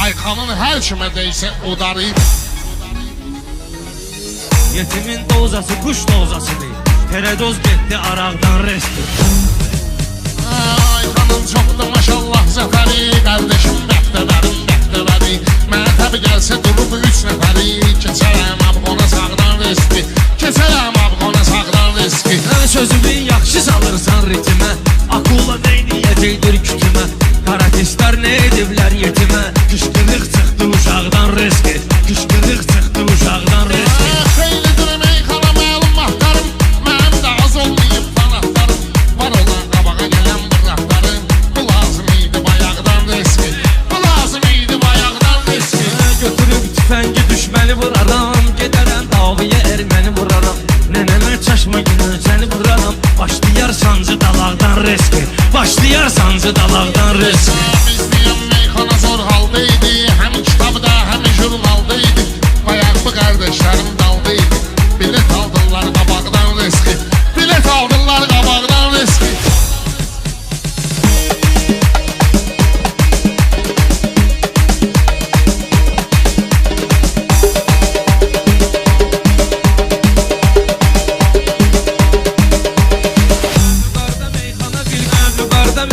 Ayxanın hər kimə deysə udarı. Yetimin dozası kuş dozasıdır. Teredoz getdi araqdan resti. Ayxanın çoxdur maşallah zəfəri. Qardeşim bəxtəvərim bəxtəvəri. Mənə təbi gəlsə durub 3 nəfəri. Keçərəm abqona sağdan resti. Keçərəm abqona sağdan resti. Sözümü yaxşı salırsan ritmə. Akula neyniyəcəkdir kütümə. Karakistlər nə ediblər yetimə. Qışqırıq çıxdı uşaqdan riski. Qışqırıq çıxdı uşaqdan riski. Xeylidir meyxana məlum mahtarım. Mənim də az olmayıb fanatlarım. Var olan qabağa gələn bıraqlarım. Bu lazım idi bayaqdan riski. Bu lazım idi bayaqdan riski. Götürüb tüfəngi düşməni vuraram. Gedərəm davaya erməni vuraram. Nənəmə çaşma günə səni vuraram. Başlayar sancı dalaqdan riski. Başlayar sancı dalaqdan riski. Bizliyəm meyxana zor haldaydı. Həm kitabda həm jurnaldaydı. Bayaq bu qardeşlərim daldaydı. Bilet aldılar qabaqdan riski. Bilet aldılar qabaqdan riski.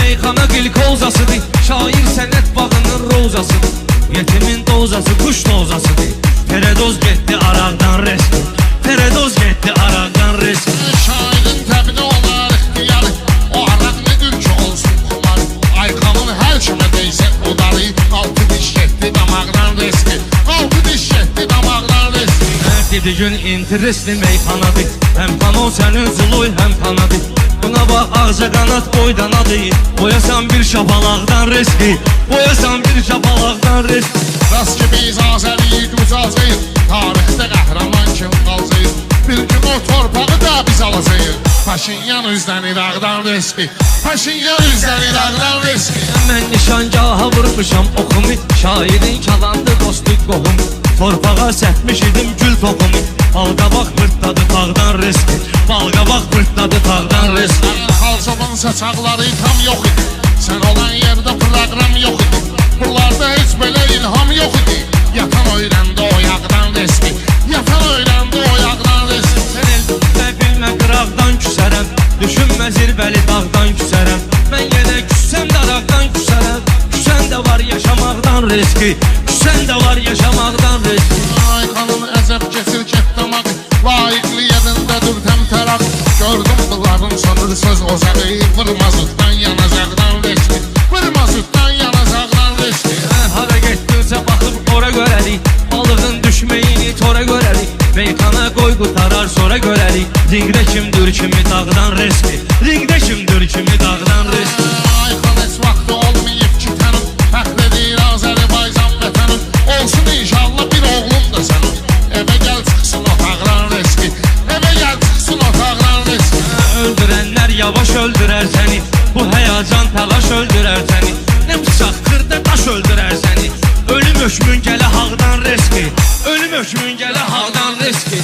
Meyxana qilkozasıdır. Şair sənət bağının rozasıdır. Yetimin dozası kuş dozasıdır. Teredoz getdi araqdan reski. Teredoz getdi araqdan reski. Şairin təbini olar ixtiyarı. O araq nedir ki olsun xumar. Ayxanın hər kimə deysə udarı. Altı diş getdi damaqdan riski. Altı diş getdi damaqdan riski. Dedi gün interesli meyxanadır. Həm pano sənin zuluy həm panadır. Buna bax ağca qanat boydanadır. Boyasan bir şapalaqdan riski. Boyasan bir şapalaqdan riski. Rast ki biz Azəriyik ucacıyıq. Tarixdə qəhrəman kim qalcıyıq. Bir gün o torpağı da biz alacağıq. Paşinyan üzdən İraqdan riski. Paşinyan üzdən İraqdan riski. Mən nişangaha vurmuşam oxumu. Şairin kalandı dostu qohum. Torpağa sətmiş idim gül toxumu. Balqabaq pırtladı tağdan riski. Balqabaq pırtladı tağdan riski. Halcamın saçaqları tam yox idi. Sən olan yerdə proqram yox idi. Bunlarda heç belə ilham yox idi. Yatan öyrəndi o yağdan riski. Yatan öyrəndi o yağdan riski. Sən elbə bilmə qıraqdan küsərəm. Düşünmə zirvəli dağdan küsərəm. Mən yenə küssəm daraqdan küsərəm. Küsən də var yaşamaqdan riski. Küsən də var yaşamaqdan riski. Ayxanın əzəb keçir getdamaq. Layiqli yerindədir təmtəraq. Gördüm bunların sanırsız ocağı. Vırmazıqdan yanacaqdan riski. Vırmazıqdan yanacaqdan riski. Hara getdinsə baxıb ora görərik. Balığın düşməyini tora görərik. Meyxana qoy qutarar sonra görərik. Ringdə kimdir kimi dağdan riski. Ringdə kimdir kimi dağdan riski. Ayxan heç vaxtı olmayıb ki tənim. Fəxr edir Azərbaycan vətənim. Olsun inşallah bir oğlum da sənin. Evə gəl çıxsın otaqdan riski. Evə gəl çıxsın otaqdan riski. Öldürənlər yavaş öldürər səni. Bu həyacan təlaş öldürər səni. Nə bıçaq xırda daş öldürər səni. Ölüm hökmün gələ haqdan riski. Ölüm hökmün gələ haqdan riski.